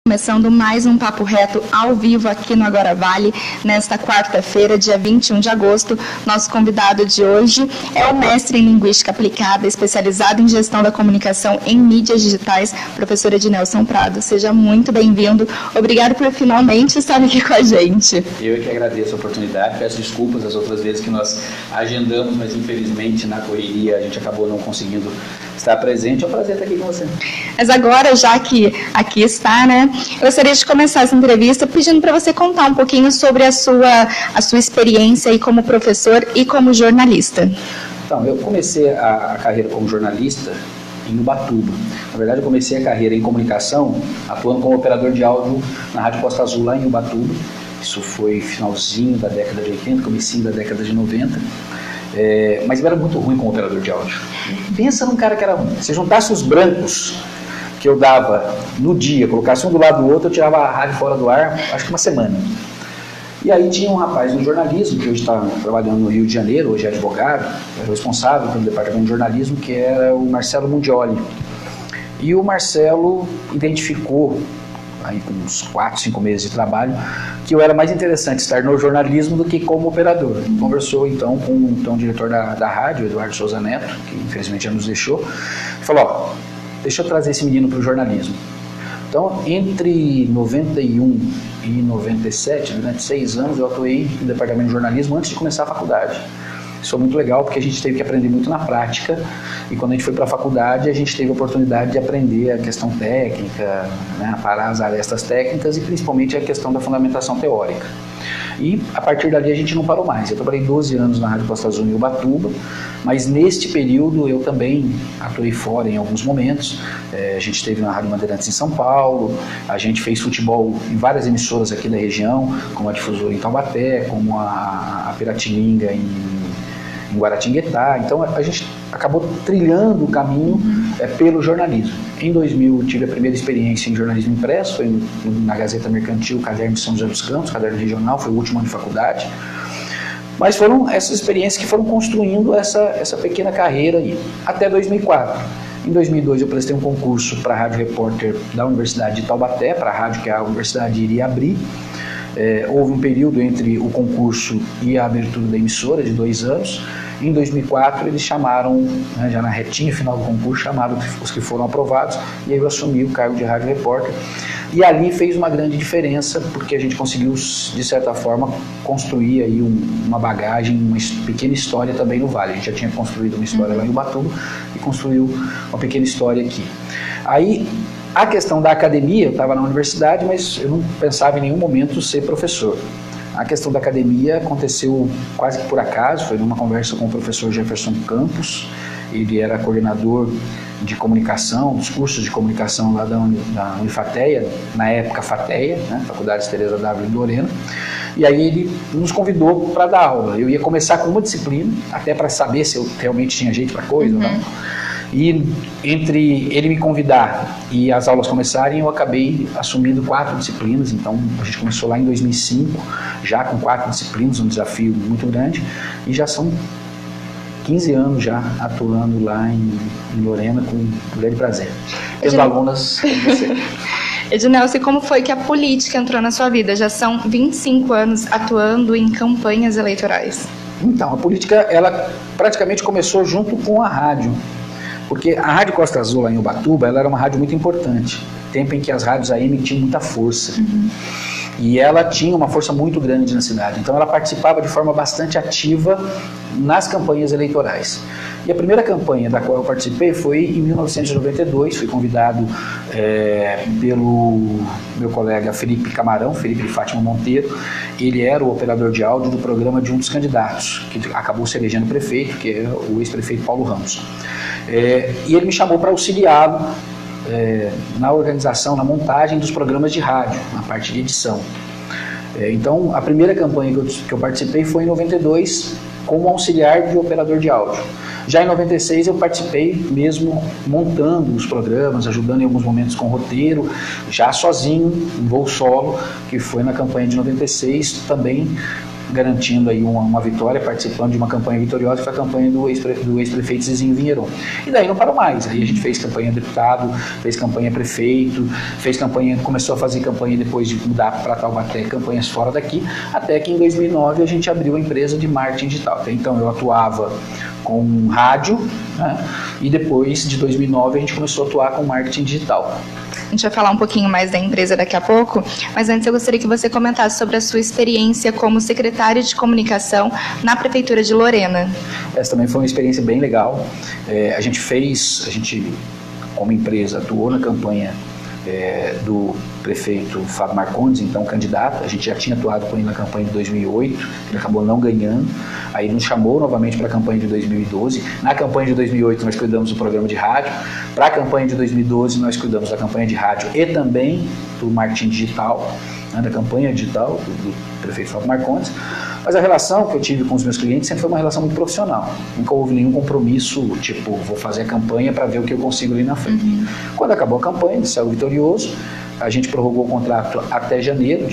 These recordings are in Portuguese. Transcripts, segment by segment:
Começando mais um Papo Reto ao vivo aqui no Agora Vale, nesta quarta-feira, dia 21 de agosto. Nosso convidado de hoje é o mestre em Linguística Aplicada, especializado em Gestão da Comunicação em Mídias Digitais, professor Ednelson Prado. Seja muito bem-vindo. Obrigado por finalmente estar aqui com a gente. Eu que agradeço a oportunidade, peço desculpas as outras vezes que nós agendamos, mas infelizmente na correria a gente acabou não conseguindo estar presente. É um prazer estar aqui com você. Mas agora, já que aqui está, né? Eu gostaria de começar essa entrevista pedindo para você contar um pouquinho sobre a sua experiência aí como professor e como jornalista. Então, eu comecei a carreira como jornalista em Ubatuba. Na verdade, eu comecei a carreira em comunicação atuando como operador de áudio na Rádio Costa Azul, lá em Ubatuba. Isso foi finalzinho da década de 80, comecinho da década de 90. Mas eu era muito ruim como operador de áudio. Pensa num cara que era ruim. Se juntasse os brancos que eu dava no dia, colocasse um do lado do outro, eu tirava a rádio fora do ar, acho que uma semana. E aí tinha um rapaz no jornalismo, que hoje está trabalhando no Rio de Janeiro, hoje é advogado, era responsável pelo departamento de jornalismo, que era o Marcelo Mundioli. E o Marcelo identificou, aí com uns 4, 5 meses de trabalho, que eu era mais interessante estar no jornalismo do que como operador. Conversou então com o diretor da rádio, Eduardo Souza Neto, que infelizmente já nos deixou, e falou: deixa eu trazer esse menino para o jornalismo. Então, entre 91 e 97, durante 6 anos, eu atuei no departamento de jornalismo antes de começar a faculdade. Isso foi muito legal, porque a gente teve que aprender muito na prática, e quando a gente foi para a faculdade, a gente teve a oportunidade de aprender a questão técnica, né, aparar as arestas técnicas e principalmente a questão da fundamentação teórica. E a partir dali a gente não parou mais. Eu trabalhei 12 anos na Rádio Costa Azul em Ubatuba, mas neste período eu também atuei fora em alguns momentos. A gente esteve na Rádio Bandeirantes em São Paulo, a gente fez futebol em várias emissoras aqui da região, como a Difusora em Taubaté, como a Piratininga em Guaratinguetá. Então a gente acabou trilhando o caminho pelo jornalismo. Em 2000 tive a primeira experiência em jornalismo impresso, foi na Gazeta Mercantil, Caderno de São José dos Campos, Caderno Regional, foi o último ano de faculdade. Mas foram essas experiências que foram construindo essa pequena carreira aí, até 2004. Em 2002 eu prestei um concurso para a Rádio Repórter da Universidade de Taubaté, para a rádio que a universidade iria abrir. Houve um período entre o concurso e a abertura da emissora de 2 anos. Em 2004 eles chamaram, né, já na retinha final do concurso, chamaram os que foram aprovados, e aí eu assumi o cargo de rádio repórter. E ali fez uma grande diferença, porque a gente conseguiu, de certa forma, construir aí uma bagagem, uma pequena história também no Vale. A gente já tinha construído uma história lá em Ubatuba e construiu uma pequena história aqui. Aí, a questão da academia, eu estava na universidade, mas eu não pensava em nenhum momento ser professor. A questão da academia aconteceu quase que por acaso, foi numa conversa com o professor Jefferson Campos. Ele era coordenador de comunicação, dos cursos de comunicação lá da Unifateia, na época FATEA, né, Faculdade Teresa W. de Lorena. E aí ele nos convidou para dar aula. Eu ia começar com uma disciplina, até para saber se eu realmente tinha jeito para coisa ou não. E entre ele me convidar e as aulas começarem, eu acabei assumindo 4 disciplinas. Então a gente começou lá em 2005, já com 4 disciplinas, um desafio muito grande, e já são 15 anos já atuando lá em Lorena, com um grande prazer. Tendo alunas como você. Ednelson, como foi que a política entrou na sua vida? Já são 25 anos atuando em campanhas eleitorais. Então, a política, ela praticamente começou junto com a rádio. Porque a Rádio Costa Azul, lá em Ubatuba, ela era uma rádio muito importante. Tempo em que as rádios AM tinham muita força. E ela tinha uma força muito grande na cidade. Então ela participava de forma bastante ativa nas campanhas eleitorais. E a primeira campanha da qual eu participei foi em 1992. Fui convidado pelo meu colega Felipe Camarão, Felipe de Fátima Monteiro. Ele era o operador de áudio do programa de um dos candidatos, que acabou se elegendo prefeito, que é o ex-prefeito Paulo Ramos. E ele me chamou para auxiliá-lo na organização, na montagem dos programas de rádio, na parte de edição. Então, a primeira campanha que eu participei foi em 92, como auxiliar de operador de áudio. Já em 96 eu participei mesmo montando os programas, ajudando em alguns momentos com roteiro, já sozinho, em voo solo, que foi na campanha de 96, também garantindo aí uma vitória, participando de uma campanha vitoriosa, que foi a campanha do ex-prefeito Zizinho Vinheron. E daí não parou mais, aí a gente fez campanha deputado, fez campanha prefeito, começou a fazer campanha depois de mudar para Taubaté, campanhas fora daqui, até que em 2009 a gente abriu a empresa de marketing digital. Até então eu atuava com rádio, né? E depois de 2009 a gente começou a atuar com marketing digital. A gente vai falar um pouquinho mais da empresa daqui a pouco, mas antes eu gostaria que você comentasse sobre a sua experiência como secretário de comunicação na Prefeitura de Lorena. Essa também foi uma experiência bem legal. A gente como empresa atuou na campanha do prefeito Fábio Marcondes, então candidato. A gente já tinha atuado com ele na campanha de 2008, ele acabou não ganhando, aí nos chamou novamente para a campanha de 2012. Na campanha de 2008 nós cuidamos do programa de rádio, para a campanha de 2012 nós cuidamos da campanha de rádio e também do marketing digital, né, da campanha digital do prefeito Fábio Marcondes. Mas a relação que eu tive com os meus clientes sempre foi uma relação muito profissional. Nunca houve nenhum compromisso, tipo, vou fazer a campanha para ver o que eu consigo ali na frente. Quando acabou a campanha, ele saiu vitorioso, a gente prorrogou o contrato até janeiro,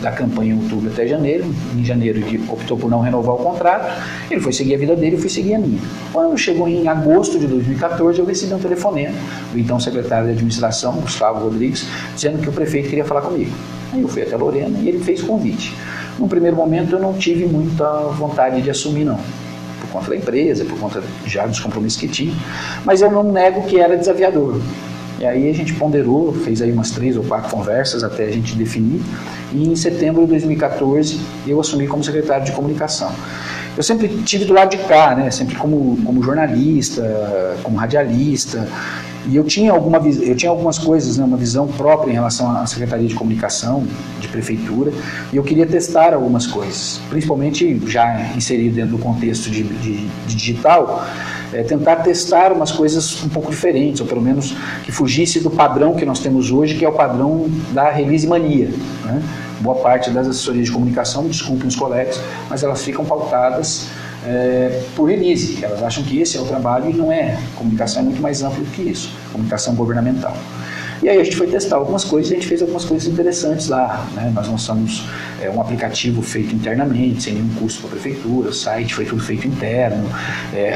da campanha em outubro até janeiro. Em janeiro ele optou por não renovar o contrato, ele foi seguir a vida dele, eu fui seguir a minha. Quando chegou em agosto de 2014, eu recebi um telefonema do então secretário de administração, Gustavo Rodrigues, dizendo que o prefeito queria falar comigo. Aí eu fui até Lorena e ele fez o convite. No primeiro momento eu não tive muita vontade de assumir, não, por conta da empresa, por conta já dos compromissos que tinha, mas eu não nego que era desafiador. E aí a gente ponderou, fez aí umas 3 ou 4 conversas até a gente definir, e em setembro de 2014 eu assumi como secretário de comunicação. Eu sempre tive do lado de cá, né, sempre como jornalista, como radialista, e eu tinha algumas coisas, né, uma visão própria em relação à Secretaria de Comunicação, de Prefeitura, e eu queria testar algumas coisas, principalmente já inserido dentro do contexto de digital, tentar testar umas coisas um pouco diferentes, ou pelo menos que fugisse do padrão que nós temos hoje, que é o padrão da release mania, né? Boa parte das assessorias de comunicação, desculpem os colegas, mas elas ficam pautadas por release. Elas acham que esse é o trabalho e não é. Comunicação é muito mais amplo do que isso, comunicação governamental. E aí a gente foi testar algumas coisas e a gente fez algumas coisas interessantes lá, né? Nós lançamos um aplicativo feito internamente, sem nenhum custo para a prefeitura, o site foi tudo feito interno,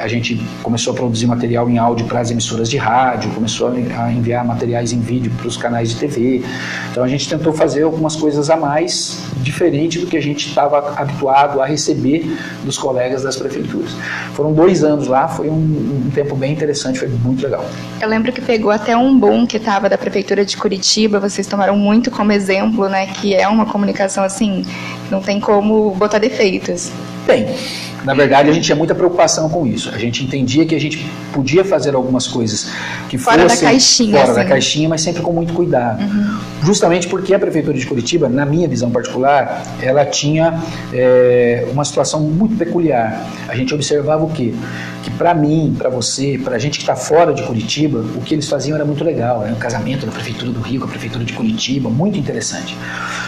a gente começou a produzir material em áudio para as emissoras de rádio, começou a enviar materiais em vídeo para os canais de TV. Então a gente tentou fazer algumas coisas a mais, diferente do que a gente estava habituado a receber dos colegas das prefeituras. Foram 2 anos lá, foi um tempo bem interessante, foi muito legal. Eu lembro que pegou até um boom que estava da Prefeitura de Curitiba, vocês tomaram muito como exemplo, né, que é uma comunicação assim, não tem como botar defeitos. Tem. Na verdade, a gente tinha muita preocupação com isso. A gente entendia que a gente podia fazer algumas coisas que fora fossem da caixinha, fora assim. da caixinha, mas sempre com muito cuidado. Justamente porque a Prefeitura de Curitiba, na minha visão particular, ela tinha uma situação muito peculiar. A gente observava o quê? Que para mim, para você, para a gente que está fora de Curitiba, o que eles faziam era muito legal. Era um casamento da Prefeitura do Rio com a Prefeitura de Curitiba, muito interessante.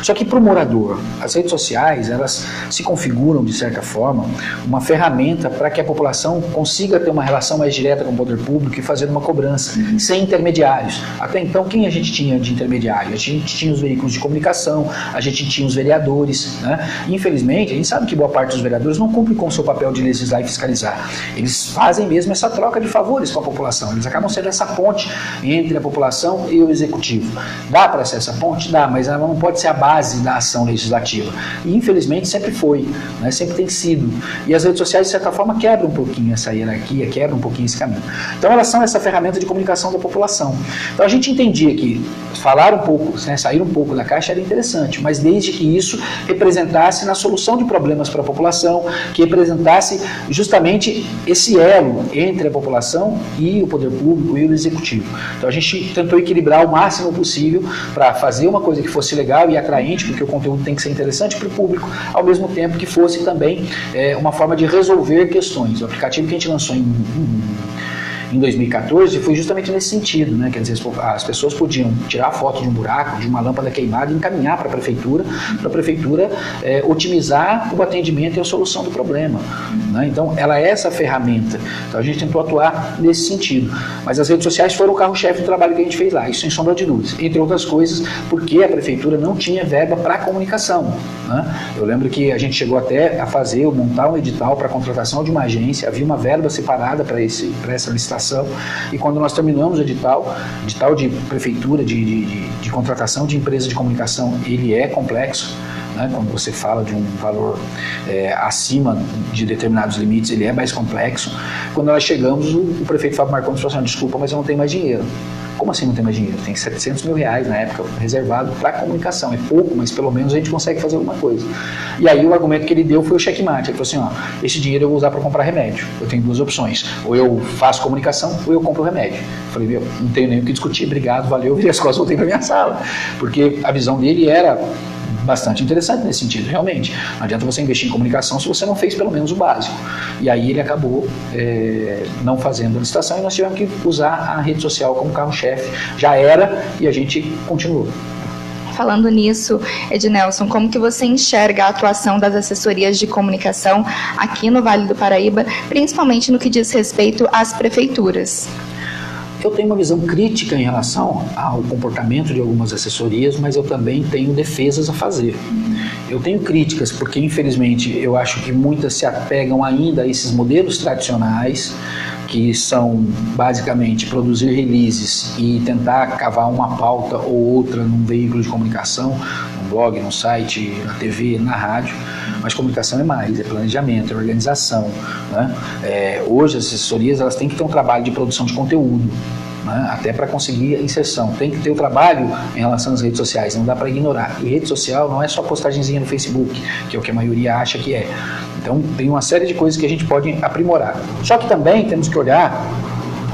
Só que para o morador, as redes sociais, elas se configuram, de certa forma, uma ferramenta para que a população consiga ter uma relação mais direta com o poder público e fazer uma cobrança, sem intermediários. Até então, quem a gente tinha de intermediário? A gente tinha os veículos de comunicação, a gente tinha os vereadores, né? Infelizmente, a gente sabe que boa parte dos vereadores não cumpre com o seu papel de legislar e fiscalizar. Eles fazem mesmo essa troca de favores com a população, eles acabam sendo essa ponte entre a população e o executivo. Dá para ser essa ponte? Dá, mas ela não pode ser a base da ação legislativa. E infelizmente sempre foi, né? Sempre tem sido. E as redes sociais, de certa forma, quebram um pouquinho essa hierarquia, quebram um pouquinho esse caminho. Então elas são essa ferramenta de comunicação da população. Então a gente entendia que falar um pouco, né, sair um pouco da caixa era interessante, mas desde que isso representasse na solução de problemas para a população, que representasse justamente esse elo entre a população e o poder público e o executivo. Então a gente tentou equilibrar o máximo possível para fazer uma coisa que fosse legal e atraente, porque o conteúdo tem que ser interessante para o público, ao mesmo tempo que fosse também uma forma de resolver questões. O aplicativo que a gente lançou em 2014 foi justamente nesse sentido, né? Quer dizer, as pessoas podiam tirar a foto de um buraco, de uma lâmpada queimada e encaminhar para a prefeitura otimizar o atendimento e a solução do problema, né? Então, ela é essa ferramenta. Então, a gente tentou atuar nesse sentido. Mas as redes sociais foram o carro-chefe do trabalho que a gente fez lá, isso sem sombra de dúvidas. Entre outras coisas, porque a prefeitura não tinha verba para comunicação, né? Eu lembro que a gente chegou até a montar um edital para a contratação de uma agência, havia uma verba separada para essa licitação, e quando nós terminamos o edital de prefeitura, de contratação de empresa de comunicação, ele é complexo, né? Quando você fala de um valor acima de determinados limites, ele é mais complexo. Quando nós chegamos, o prefeito Fábio Marcondes falou assim: desculpa, mas eu não tenho mais dinheiro. Como assim não tem mais dinheiro? Tem 700 mil reais na época reservado para comunicação. É pouco, mas pelo menos a gente consegue fazer alguma coisa. E aí o argumento que ele deu foi o checkmate. Ele falou assim: esse dinheiro eu vou usar para comprar remédio. Eu tenho duas opções. Ou eu faço comunicação, ou eu compro remédio. Eu falei: não tenho nem o que discutir, obrigado, valeu, virei as costas, voltei para minha sala. Porque a visão dele era bastante interessante nesse sentido, realmente. Não adianta você investir em comunicação se você não fez pelo menos o básico. E aí ele acabou não fazendo a licitação, e nós tivemos que usar a rede social como carro-chefe. Já era, e a gente continuou. Falando nisso, Ednelson, como que você enxerga a atuação das assessorias de comunicação aqui no Vale do Paraíba, principalmente no que diz respeito às prefeituras? Eu tenho uma visão crítica em relação ao comportamento de algumas assessorias, mas eu também tenho defesas a fazer. Eu tenho críticas porque, infelizmente, eu acho que muitas se apegam ainda a esses modelos tradicionais, que são basicamente produzir releases e tentar cavar uma pauta ou outra num veículo de comunicação, num blog, num site, na TV, na rádio. Mas comunicação é mais, é planejamento, é organização, né? Hoje as assessorias elas têm que ter um trabalho de produção de conteúdo, né? Até para conseguir a inserção. Tem que ter o trabalho em relação às redes sociais, não dá para ignorar. E rede social não é só postagenzinha no Facebook, que é o que a maioria acha que é. Então tem uma série de coisas que a gente pode aprimorar. Só que também temos que olhar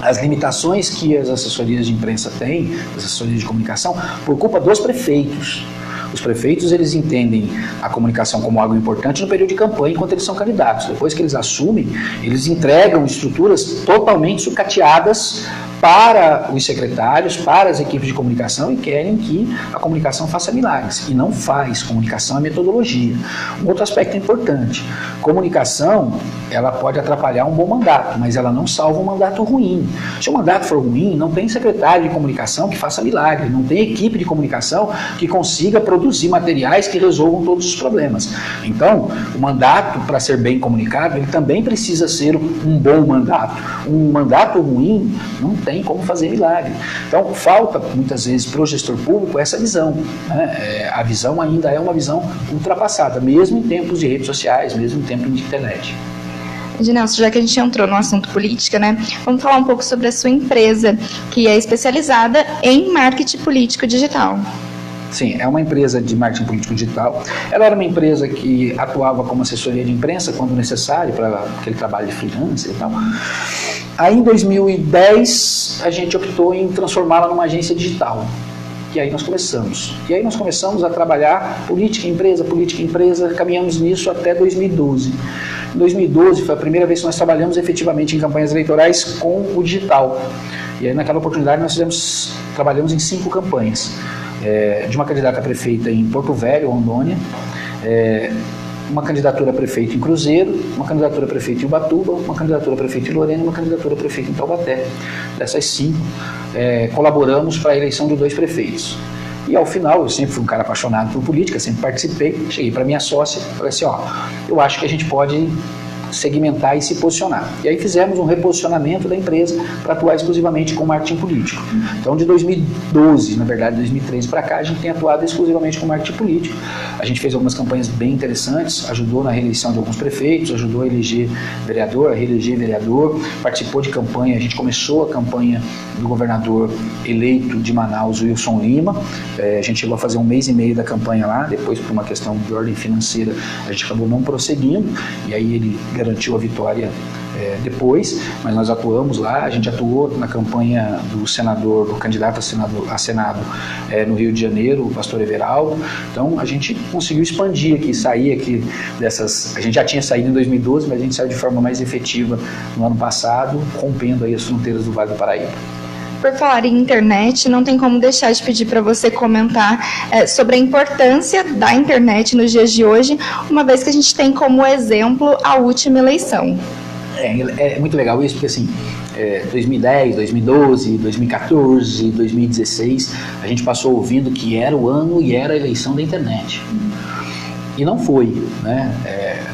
as limitações que as assessorias de imprensa têm, as assessorias de comunicação, por culpa dos prefeitos. Os prefeitos, eles entendem a comunicação como algo importante no período de campanha, enquanto eles são candidatos. Depois que eles assumem, eles entregam estruturas totalmente sucateadas para os secretários, para as equipes de comunicação, e querem que a comunicação faça milagres. E não faz. Comunicação é metodologia. Um outro aspecto importante: comunicação, ela pode atrapalhar um bom mandato, mas ela não salva um mandato ruim. Se o mandato for ruim, não tem secretário de comunicação que faça milagre, não tem equipe de comunicação que consiga produzir materiais que resolvam todos os problemas. Então, o mandato, para ser bem comunicado, ele também precisa ser um bom mandato. Um mandato ruim não tem como fazer milagre. Então, falta muitas vezes para o gestor público essa visão, né? A visão ainda é uma visão ultrapassada, mesmo em tempos de redes sociais, mesmo em tempos de internet. Ednelson, já que a gente entrou no assunto política, né, vamos falar um pouco sobre a sua empresa, que é especializada em marketing político digital. Sim, é uma empresa de marketing político digital. Ela era uma empresa que atuava como assessoria de imprensa quando necessário, para aquele trabalho de freelancer e tal. Aí em 2010 a gente optou em transformá-la numa agência digital. E aí nós começamos a trabalhar política empresa, caminhamos nisso até 2012. Em 2012 foi a primeira vez que nós trabalhamos efetivamente em campanhas eleitorais com o digital. E aí naquela oportunidade nós trabalhamos em 5 campanhas. De uma candidata a prefeita em Porto Velho, Rondônia, uma candidatura a prefeito em Cruzeiro, uma candidatura a prefeito em Ubatuba, uma candidatura a prefeito em Lorena e uma candidatura a prefeito em Taubaté. Dessas 5, colaboramos para a eleição de 2 prefeitos. E ao final, eu sempre fui um cara apaixonado por política, sempre participei, cheguei para minha sócia e falei assim: eu acho que a gente pode segmentar e se posicionar. E aí fizemos um reposicionamento da empresa para atuar exclusivamente com marketing político. Então, de 2012, na verdade, 2013 para cá, a gente tem atuado exclusivamente com marketing político. A gente fez algumas campanhas bem interessantes, ajudou na reeleição de alguns prefeitos, ajudou a eleger vereador, a reeleger vereador, participou de campanha, a gente começou a campanha do governador eleito de Manaus, Wilson Lima. A gente chegou a fazer 1 mês e meio da campanha lá, depois, por uma questão de ordem financeira, a gente acabou não prosseguindo, e aí ele garantiu a vitória depois, mas nós atuamos lá. A gente atuou na campanha do senador, do candidato a Senado no Rio de Janeiro, o pastor Everaldo. Então a gente conseguiu expandir aqui, sair aqui dessas. A gente já tinha saído em 2012, mas a gente saiu de forma mais efetiva no ano passado, rompendo aí as fronteiras do Vale do Paraíba. Por falar em internet, não tem como deixar de pedir para você comentar sobre a importância da internet nos dias de hoje, uma vez que a gente tem como exemplo a última eleição. É muito legal isso, porque assim, 2010, 2012, 2014, 2016, a gente passou ouvindo que era o ano e era a eleição da internet. E não foi, né?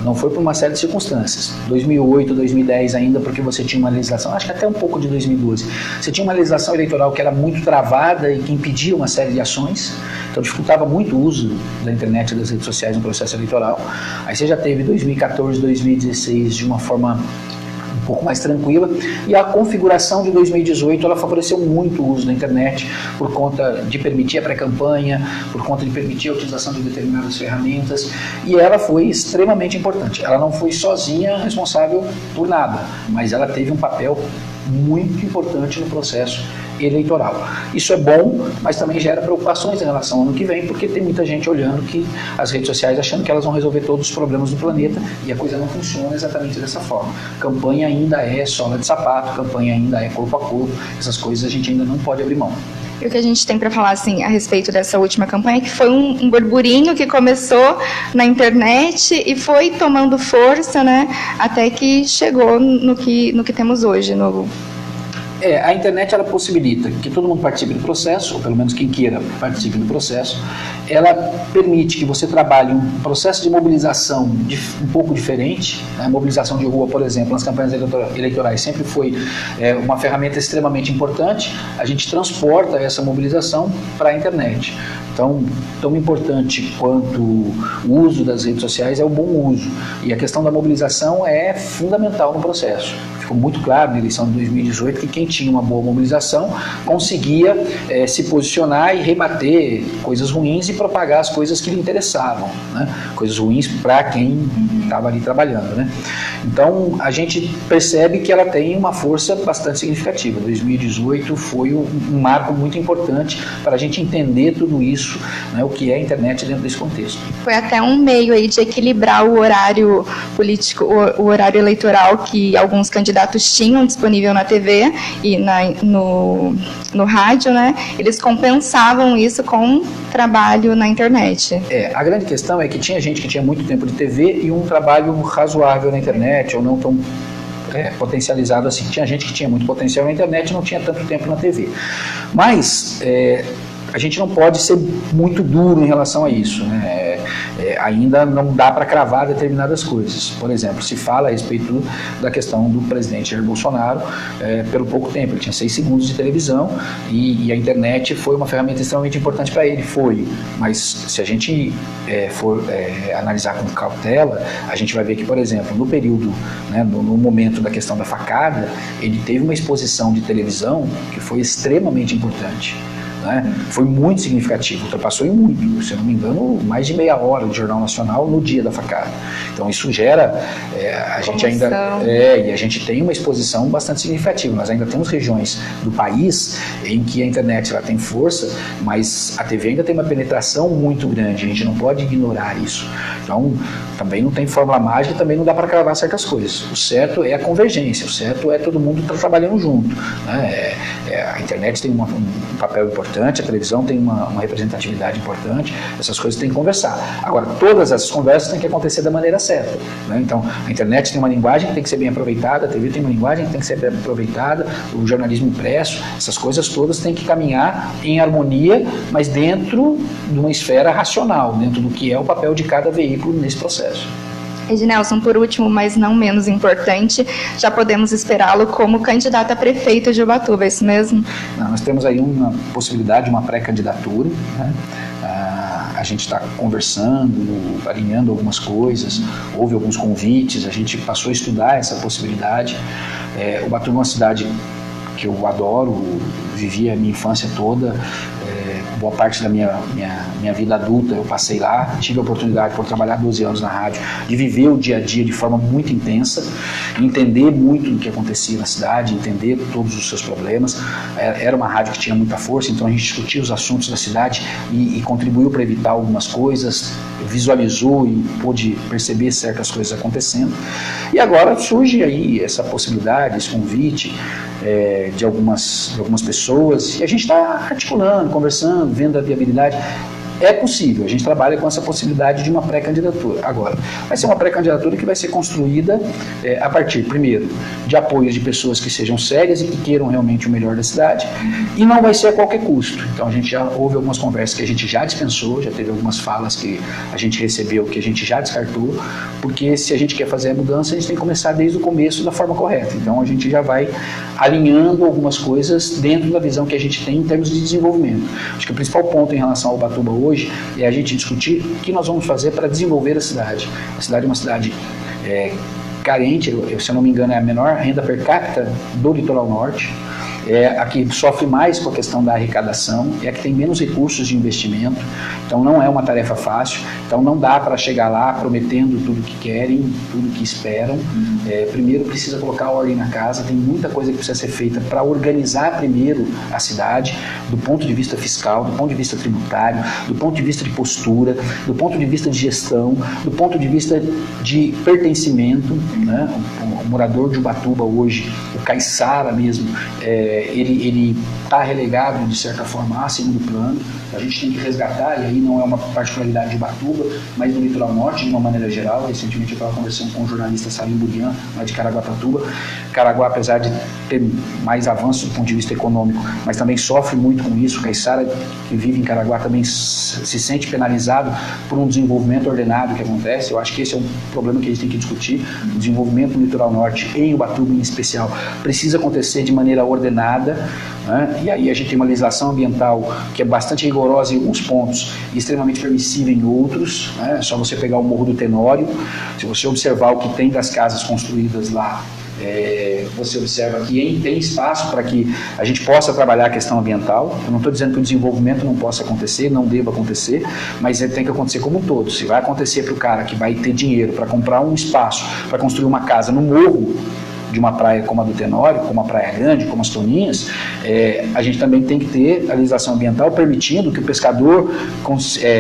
Não foi por uma série de circunstâncias. 2008, 2010 ainda, porque você tinha uma legislação, acho que até um pouco de 2012, você tinha uma legislação eleitoral que era muito travada e que impedia uma série de ações, então dificultava muito o uso da internet e das redes sociais no processo eleitoral. Aí você já teve 2014, 2016 de uma forma um pouco mais tranquila, e a configuração de 2018 ela favoreceu muito o uso da internet por conta de permitir a pré-campanha, por conta de permitir a utilização de determinadas ferramentas, e ela foi extremamente importante. Ela não foi sozinha responsável por nada, mas ela teve um papel muito importante no processo eleitoral. Isso é bom, mas também gera preocupações em relação ao ano que vem, porque tem muita gente olhando que as redes sociais achando que elas vão resolver todos os problemas do planeta, e a coisa não funciona exatamente dessa forma. Campanha ainda é sola de sapato, campanha ainda é corpo a corpo, essas coisas a gente ainda não pode abrir mão. E o que a gente tem para falar assim, a respeito dessa última campanha, que foi um burburinho que começou na internet e foi tomando força, né, até que chegou no que temos hoje. A internet ela possibilita que todo mundo participe do processo, ou pelo menos quem queira participe do processo. Ela permite que você trabalhe um processo de mobilização um pouco diferente. A mobilização de rua, por exemplo, nas campanhas eleitorais sempre foi uma ferramenta extremamente importante. A gente transporta essa mobilização para a internet. Então, tão importante quanto o uso das redes sociais é o bom uso. E a questão da mobilização é fundamental no processo. Ficou muito claro na eleição de 2018 que quem tinha uma boa mobilização conseguia se posicionar e rebater coisas ruins e propagar as coisas que lhe interessavam, né? Coisas ruins para quem estava ali trabalhando, né? Então, a gente percebe que ela tem uma força bastante significativa. 2018 foi um marco muito importante para a gente entender tudo isso, né, o que é a internet dentro desse contexto. Foi até um meio aí de equilibrar o horário político, o horário eleitoral que alguns candidatos tinham disponível na TV e no rádio, né? Eles compensavam isso com trabalho na internet. A grande questão é que tinha gente que tinha muito tempo de TV e um trabalho razoável na internet, ou não tão potencializado assim. Tinha gente que tinha muito potencial na internet e não tinha tanto tempo na TV. Mas a gente não pode ser muito duro em relação a isso, né? Ainda não dá para cravar determinadas coisas. Por exemplo, se fala a respeito da questão do presidente Jair Bolsonaro pelo pouco tempo. Ele tinha 6 segundos de televisão e a internet foi uma ferramenta extremamente importante para ele. Foi, mas se a gente for analisar com cautela, a gente vai ver que, por exemplo, no período, né, no momento da questão da facada, ele teve uma exposição de televisão que foi extremamente importante. Foi muito significativo, ultrapassou em muito, se eu não me engano, mais de meia hora do Jornal Nacional no dia da facada. Então isso gera, a gente ainda, e a gente tem uma exposição bastante significativa. Nós ainda temos regiões do país em que a internet ela tem força, mas a TV ainda tem uma penetração muito grande, a gente não pode ignorar isso. Então também não tem fórmula mágica, também não dá para cravar certas coisas. O certo é a convergência, o certo é todo mundo estar trabalhando junto, né? A internet tem um papel importante, a televisão tem uma representatividade importante, essas coisas têm que conversar. Agora, todas essas conversas têm que acontecer da maneira certa, né? Então, a internet tem uma linguagem que tem que ser bem aproveitada, a TV tem uma linguagem que tem que ser bem aproveitada, o jornalismo impresso, essas coisas todas têm que caminhar em harmonia, mas dentro de uma esfera racional, dentro do que é o papel de cada veículo nesse processo. Ednelson, por último, mas não menos importante, já podemos esperá-lo como candidato a prefeito de Ubatuba, é isso mesmo? Não, nós temos aí uma possibilidade, uma pré-candidatura, né? A gente está conversando, alinhando algumas coisas, houve alguns convites, a gente passou a estudar essa possibilidade. Ubatuba é uma cidade que eu adoro, vivi a minha infância toda, boa parte da minha vida adulta eu passei lá, tive a oportunidade por trabalhar 12 anos na rádio, de viver o dia a dia de forma muito intensa, entender muito do que acontecia na cidade, entender todos os seus problemas. Era uma rádio que tinha muita força, então a gente discutia os assuntos da cidade e contribuiu para evitar algumas coisas, visualizou e pôde perceber certas coisas acontecendo. E agora surge aí essa possibilidade, esse convite de algumas pessoas, e a gente está articulando, conversando, vendo a viabilidade. É possível, a gente trabalha com essa possibilidade de uma pré-candidatura. Agora, vai ser uma pré-candidatura que vai ser construída a partir, primeiro, de apoios de pessoas que sejam sérias e que queiram realmente o melhor da cidade, e não vai ser a qualquer custo. Então, a gente já houve algumas conversas que a gente já dispensou, já teve algumas falas que a gente recebeu que a gente já descartou, porque se a gente quer fazer a mudança, a gente tem que começar desde o começo da forma correta. Então, a gente já vai alinhando algumas coisas dentro da visão que a gente tem em termos de desenvolvimento. Acho que o principal ponto em relação ao Ubatuba hoje é a gente discutir o que nós vamos fazer para desenvolver a cidade. A cidade é uma cidade carente, se eu não me engano é a menor renda per capita do litoral norte, é a que sofre mais com a questão da arrecadação, é a que tem menos recursos de investimento, então não é uma tarefa fácil, então não dá para chegar lá prometendo tudo que querem, tudo que esperam. Primeiro precisa colocar ordem na casa, tem muita coisa que precisa ser feita para organizar primeiro a cidade, do ponto de vista fiscal, do ponto de vista tributário, do ponto de vista de postura, do ponto de vista de gestão, do ponto de vista de pertencimento, né? O morador de Ubatuba hoje, o caiçara mesmo, ele está relegado de certa forma a segundo plano. A gente tem que resgatar, e aí não é uma particularidade de Ubatuba, mas do litoral norte de uma maneira geral. Recentemente eu estava conversando com o jornalista Salim Burian, lá de Caraguatatuba. Caraguá, apesar de ter mais avanço do ponto de vista econômico, mas também sofre muito com isso. O caiçara que vive em Caraguá também se sente penalizado por um desenvolvimento ordenado que acontece. Eu acho que esse é um problema que a gente tem que discutir. O desenvolvimento no litoral norte, em Ubatuba em especial, precisa acontecer de maneira ordenada, né? E aí a gente tem uma legislação ambiental que é bastante rigorosa em alguns pontos e extremamente permissiva em outros, né? É só você pegar o Morro do Tenório, se você observar o que tem das casas construídas lá, você observa que tem espaço para que a gente possa trabalhar a questão ambiental. Eu não estou dizendo que o desenvolvimento não possa acontecer, não deva acontecer, mas ele tem que acontecer como um todo. Se vai acontecer para o cara que vai ter dinheiro para comprar um espaço, para construir uma casa no morro de uma praia como a do Tenório, como a Praia Grande, como as Toninhas, a gente também tem que ter a legislação ambiental permitindo que o pescador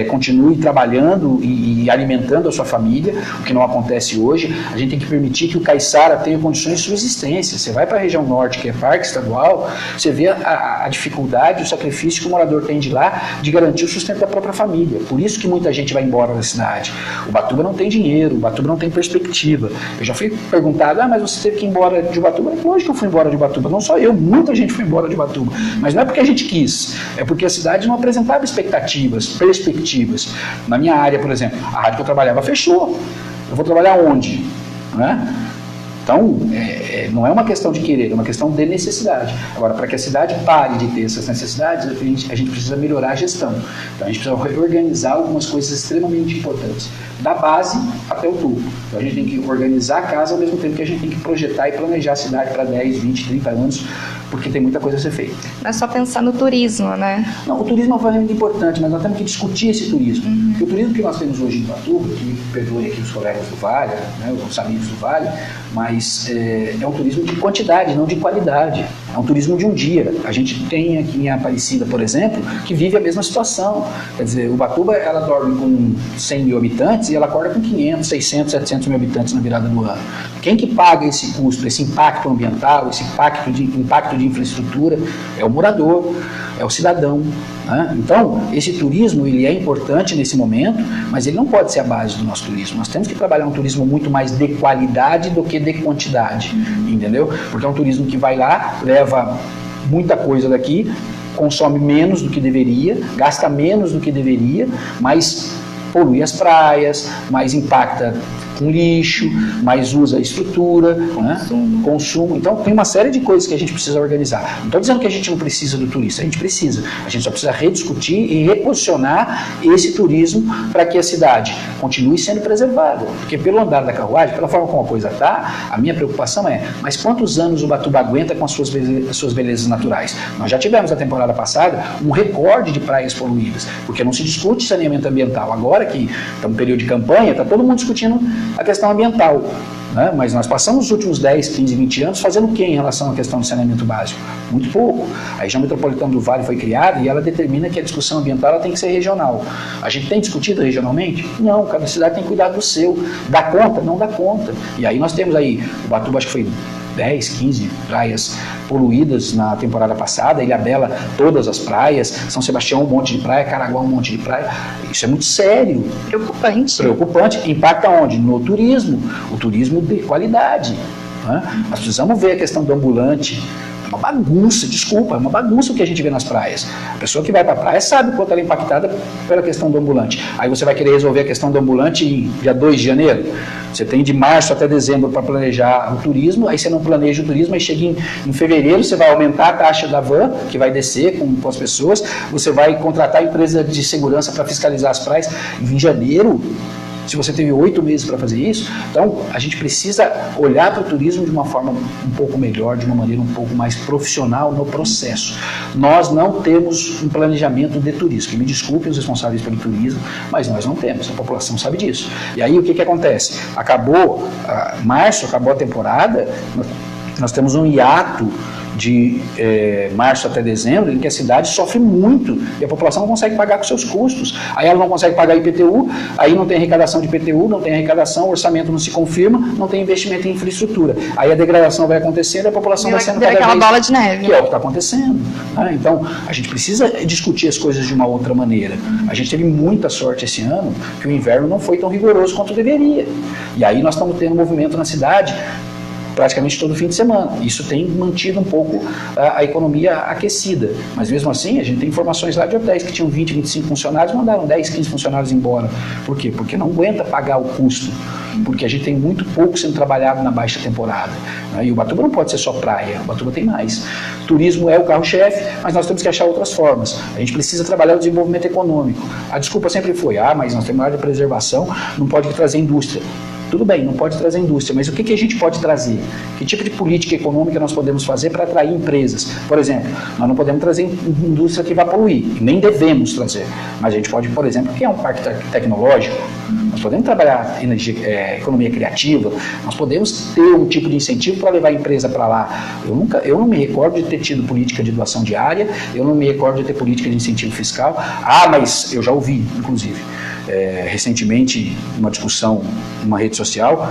continue trabalhando e alimentando a sua família, o que não acontece hoje. A gente tem que permitir que o caiçara tenha condições de subsistência. Você vai para a região norte, que é parque estadual, você vê a dificuldade, o sacrifício que o morador tem de lá de garantir o sustento da própria família. Por isso que muita gente vai embora da cidade. Ubatuba não tem dinheiro, Ubatuba não tem perspectiva. Eu já fui perguntado, mas você teve que ir embora de Ubatuba? Lógico que eu fui embora de Ubatuba, não só eu, muita gente foi embora de Ubatuba, mas não é porque a gente quis, é porque a cidade não apresentava expectativas, perspectivas. Na minha área, por exemplo, a rádio que eu trabalhava fechou, eu vou trabalhar onde? Né? Então, não é uma questão de querer, é uma questão de necessidade. Agora, para que a cidade pare de ter essas necessidades, a gente precisa melhorar a gestão. Então, a gente precisa reorganizar algumas coisas extremamente importantes, da base até o topo. Então, a gente tem que organizar a casa ao mesmo tempo que a gente tem que projetar e planejar a cidade para 10, 20, 30 anos, porque tem muita coisa a ser feita. Não é só pensar no turismo, né? Não, o turismo é um ferramenta importante, mas nós temos que discutir esse turismo. Porque o turismo que nós temos hoje em Ubatuba, que perdoem aqui os colegas do Vale, né, os amigos do Vale, mas é um turismo de quantidade, não de qualidade. É um turismo de um dia. A gente tem aqui em Aparecida, por exemplo, que vive a mesma situação. Quer dizer, Ubatuba, ela dorme com 100 mil habitantes e ela acorda com 500, 600, 700 mil habitantes na virada do ano. Quem que paga esse custo, esse impacto ambiental, esse impacto de infraestrutura? É o morador, é o cidadão. Né? Então, esse turismo ele é importante nesse momento, mas ele não pode ser a base do nosso turismo. Nós temos que trabalhar um turismo muito mais de qualidade do que de quantidade, entendeu? Porque é um turismo que vai lá, leva muita coisa daqui, consome menos do que deveria, gasta menos do que deveria, mas polui as praias, mas impacta com lixo, mas usa estrutura, consumo. Então tem uma série de coisas que a gente precisa organizar. Não estou dizendo que a gente não precisa do turista, a gente precisa. A gente só precisa rediscutir e reposicionar esse turismo para que a cidade continue sendo preservada. Porque pelo andar da carruagem, pela forma como a coisa está, a minha preocupação é, mas quantos anos o Ubatuba aguenta com as suas belezas naturais? Nós já tivemos na temporada passada um recorde de praias poluídas, porque não se discute saneamento ambiental. Agora que estamos no período de campanha, está todo mundo discutindo a questão ambiental. Né? Mas nós passamos os últimos 10, 15, 20 anos fazendo o que em relação à questão do saneamento básico? Muito pouco. A região metropolitana do Vale foi criada e ela determina que a discussão ambiental ela tem que ser regional. A gente tem discutido regionalmente? Não, cada cidade tem que cuidar do seu. Dá conta? Não dá conta. E aí nós temos aí, o Ubatuba acho que foi 10, 15 praias poluídas na temporada passada, Ilhabela, todas as praias, São Sebastião, um monte de praia, Caraguá, um monte de praia. Isso é muito sério. Preocupante. Preocupante. Impacta onde? No turismo. O turismo de qualidade. Né? Nós precisamos ver a questão do ambulante. É uma bagunça, desculpa, é uma bagunça o que a gente vê nas praias. A pessoa que vai para a praia sabe quanto ela é impactada pela questão do ambulante. Aí você vai querer resolver a questão do ambulante em dia 2 de janeiro. Você tem de março até dezembro para planejar o turismo, aí você não planeja o turismo, aí chega em fevereiro, você vai aumentar a taxa da van, que vai descer com as pessoas, você vai contratar a empresa de segurança para fiscalizar as praias. Em janeiro, se você teve 8 meses para fazer isso, então a gente precisa olhar para o turismo de uma forma um pouco melhor, de uma maneira um pouco mais profissional no processo. Nós não temos um planejamento de turismo, que me desculpem os responsáveis pelo turismo, mas nós não temos, a população sabe disso. E aí o que acontece? Acabou março, acabou a temporada, nós temos um hiato de março até dezembro, em que a cidade sofre muito e a população não consegue pagar com seus custos. Aí ela não consegue pagar IPTU, aí não tem arrecadação de IPTU, não tem arrecadação, o orçamento não se confirma, não tem investimento em infraestrutura. Aí a degradação vai acontecendo e a população vai sendo cada vez... aquela bola de neve. Que é o que está acontecendo. Né? Então, a gente precisa discutir as coisas de uma outra maneira. A gente teve muita sorte esse ano que o inverno não foi tão rigoroso quanto deveria. E aí nós estamos tendo movimento na cidade praticamente todo fim de semana. Isso tem mantido um pouco a economia aquecida. Mas mesmo assim, a gente tem informações lá de hotéis que tinham 20, 25 funcionários, mandaram 10, 15 funcionários embora. Por quê? Porque não aguenta pagar o custo. Porque a gente tem muito pouco sendo trabalhado na baixa temporada. E o Ubatuba não pode ser só praia, o Ubatuba tem mais. Turismo é o carro-chefe, mas nós temos que achar outras formas. A gente precisa trabalhar o desenvolvimento econômico. A desculpa sempre foi, mas nós temos uma área de preservação, não pode trazer indústria. Tudo bem, não pode trazer indústria, mas o que a gente pode trazer? Que tipo de política econômica nós podemos fazer para atrair empresas? Por exemplo, nós não podemos trazer indústria que vai poluir, nem devemos trazer. Mas a gente pode, por exemplo, criar um parque tecnológico, nós podemos trabalhar economia criativa, nós podemos ter um tipo de incentivo para levar a empresa para lá. Eu não me recordo de ter tido política de doação diária, eu não me recordo de ter política de incentivo fiscal. Mas eu já ouvi, inclusive. Recentemente, numa discussão numa rede social,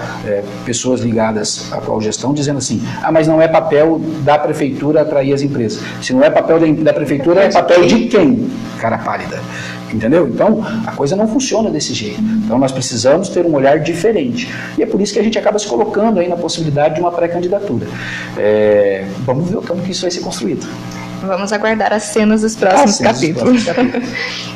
pessoas ligadas à atual gestão dizendo assim, mas não é papel da prefeitura atrair as empresas. Se não é papel da prefeitura, é papel de quem? Cara pálida. Entendeu? Então, a coisa não funciona desse jeito. Então, nós precisamos ter um olhar diferente. E é por isso que a gente acaba se colocando aí na possibilidade de uma pré-candidatura. Vamos ver como que isso vai ser construído. Vamos aguardar as cenas dos próximos capítulos.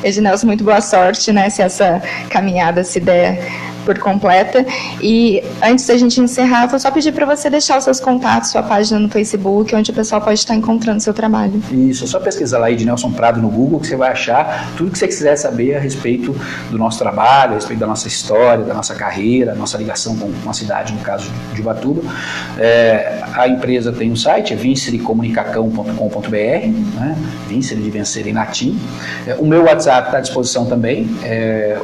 Ednelson, muito boa sorte, né, se essa caminhada se der por completa. E antes da gente encerrar, vou só pedir para você deixar os seus contatos, sua página no Facebook, onde o pessoal pode estar encontrando o seu trabalho. Isso, é só pesquisar lá Ednelson Prado no Google, que você vai achar tudo que você quiser saber a respeito do nosso trabalho, a respeito da nossa história, da nossa carreira, nossa ligação com a cidade, no caso de Ubatuba. A empresa tem um site, é vincerecomunicacão.com.br, né? Vincere de vencer em latim. O meu WhatsApp está à disposição também,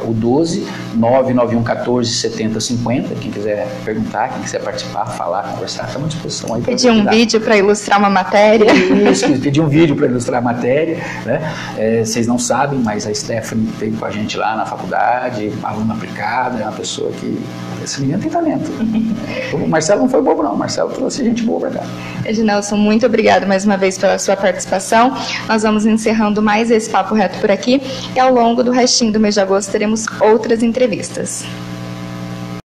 o 12 99114 7050. Quem quiser perguntar, quem quiser participar, falar, conversar, estamos à disposição aí. Pedir um vídeo para ilustrar uma matéria. Isso, pedir um vídeo para ilustrar a matéria, né? Vocês não sabem, mas a Stephanie esteve com a gente lá na faculdade, aluna aplicada, é uma pessoa que... Esse menino tem talento. O Marcelo não foi bobo, não. O Marcelo trouxe gente boa para cá. Ednelson, muito obrigado mais uma vez pela sua participação. Nós vamos encerrando mais esse Papo Reto por aqui e ao longo do restinho do mês de agosto teremos outras entrevistas.